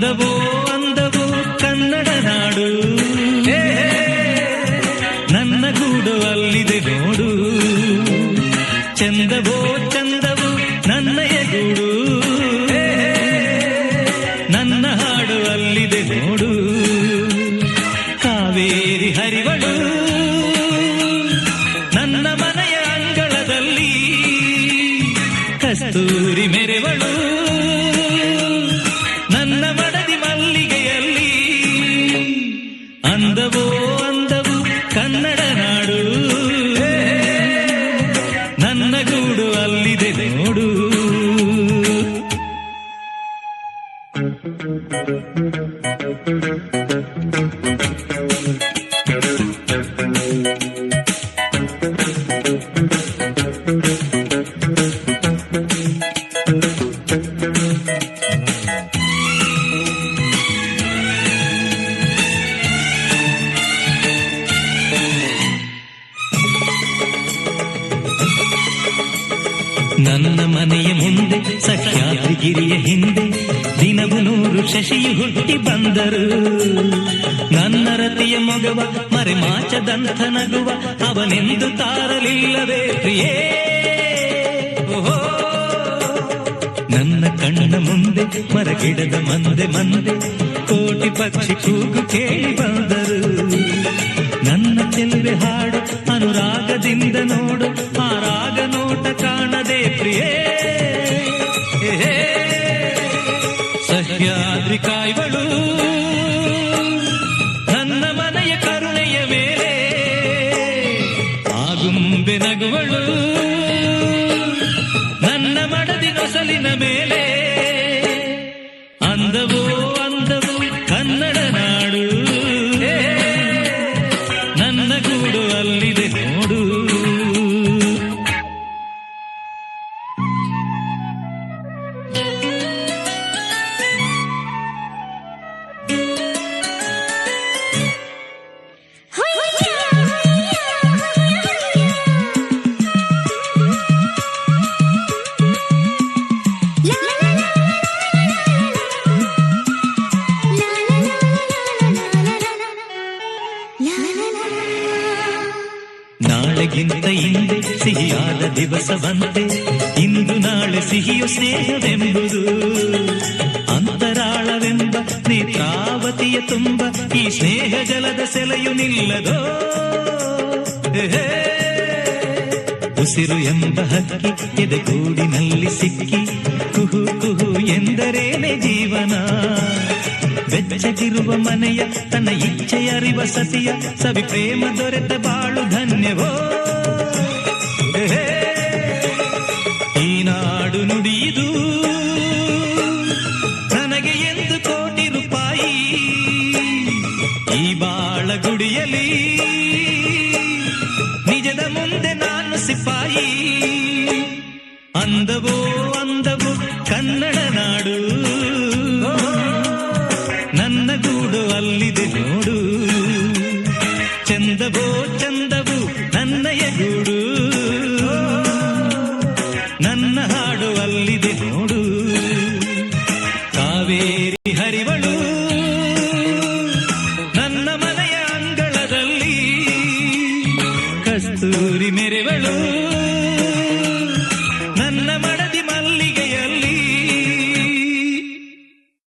ಅಂದವೋ ಅಂದವೋ ಕನ್ನಡ ನಾಡು, ನನ್ನ ಗೂಡು ಅಲ್ಲಿದೆ ನೋಡು. ಚಂದವೋ ಚಂದವೋ ನನ್ನಯ ಗೂಡು, ನನ್ನ ಹಾಡು ಅಲ್ಲಿದೆ ನೋಡು. ಕಾವೇರಿ ಹರಿವಳು ನನ್ನ ಮನೆಯ ಅಂಗಳದಲ್ಲಿ, ಕಸ್ತೂರಿ ಮೆರೆವಳು ನನ್ನ ಮಡದಿ ಮಲ್ಲಿಗೆಯಲ್ಲಿ. ಅಂದವೋ ಅಂದವು ಕನ್ನಡ ನಾಡು, ನನ್ನ ಗೂಡು ಅಲ್ಲಿದೆ ನೋಡು. ನನ್ನ ಮನೆಯ ಮುಂದೆ ಸಹ್ಯಾದ್ರಿಗಿರಿಯ ಹಿಂದೆ ದಿನವು 100 ಶಶಿಯು ಹುಟ್ಟಿ ಬಂದರು. ನನ್ನ ರತಿಯ ಮಗವ ಮರೆಮಾಚದಂಥ ನಗುವ ಅವನೆಂದು ತಾರಲಿಲ್ಲವೇ ಪ್ರಿಯೇ. ಓಹೋ, ನನ್ನ ಕಣ್ಣ ಮುಂದೆ ಮರಗಿಡದ ಮಂದೆ ಮಂದೆ ಕೋಟಿ ಪಕ್ಷಿ ಕೂಗು ಕೇಳಿ ಬಂದರು. ನನ್ನ ಚೆಲುವೆ ಹಾಡು ಅನುರಾಗದಿಂದ ನೋಡು, ಆ ರಾಗ ನೋಟ ಕಾಣದೆ ಪ್ರಿಯೇ. ಸಹ್ಯಾದ್ರಿ ಕಾಯ್ವಳು ನನ್ನ ಮನೆಯ ಕರುಣೆಯ ಮೇಲೆ, ಆಗುಂಬೆ ನಗುವಳು ನನ್ನ ಮಡದಿ ನೊಸಲಿನ ಮೇಲೆ. ಅಂದವೋ ಅಂದವು ಕನ್ನಡ ನಾಡು, ನನ್ನ ಗೂಡು ಅಲ್ಲಿದೆ ನೋಡು. ನಾಳೆಗಿಂತ ಹಿಂದೆ ಸಿಹಿಯಾದ ದಿವಸವಂತೆ, ಇಂದು ನಾಳೆ ಸಿಹಿಯು ಸ್ನೇಹವೆಂಬುದು. ಅಂತರಾಳವೆಂಬ ನೇತ್ರಾವತಿಯ ತುಂಬ ಈ ಸ್ನೇಹ ಜಲದ ಸೆಲೆಯು ನಿಲ್ಲದೋ. ಉಸಿರು ಎಂಬ ಹಕ್ಕಿ ಎದೆಗೂಡಿನಲ್ಲಿ ಸಿಕ್ಕಿ ಕುಹು ಕುಹು ಎಂದರೇನೆ ಜೀವನ. ಬೆಚ್ಚಗಿರುವ ಮನೆಯ ತನ್ನ ಇಚ್ಛೆಯರಿವ ಸತಿಯ ಸವಿ ಪ್ರೇಮ ದೊರೆತ ಬಾಳು ಧನ್ಯವೋ. ಈ ನಾಡು ನುಡಿಯುವುದು ನನಗೆ ಎಂದು ಕೋಟಿ ರೂಪಾಯಿ. ಈ ಬಾಳ ಗುಡಿಯಲಿ ನಿಜದ ಮುಂದೆ ನಾನು ಸಿಪಾಯಿ. ಅಂದವೋ ಅಂದವು ಕನ್ನಡ ನಾಡು, ನನ್ನ ಗೂಡು ಅಲ್ಲಿದೆ ನೋಡು. ಚಂದವೋ ಚಂದವು ನನ್ನಯ ಗೂಡು, ನನ್ನ ಹಾಡು ಅಲ್ಲಿದೆ ನೋಡು. ಕಾವೇರಿ ಹರಿವಳು ನನ್ನ ಮನೆಯ ಅಂಗಳದಲ್ಲಿ, ಕಸ್ತೂರಿ ಮೆರೆವಳು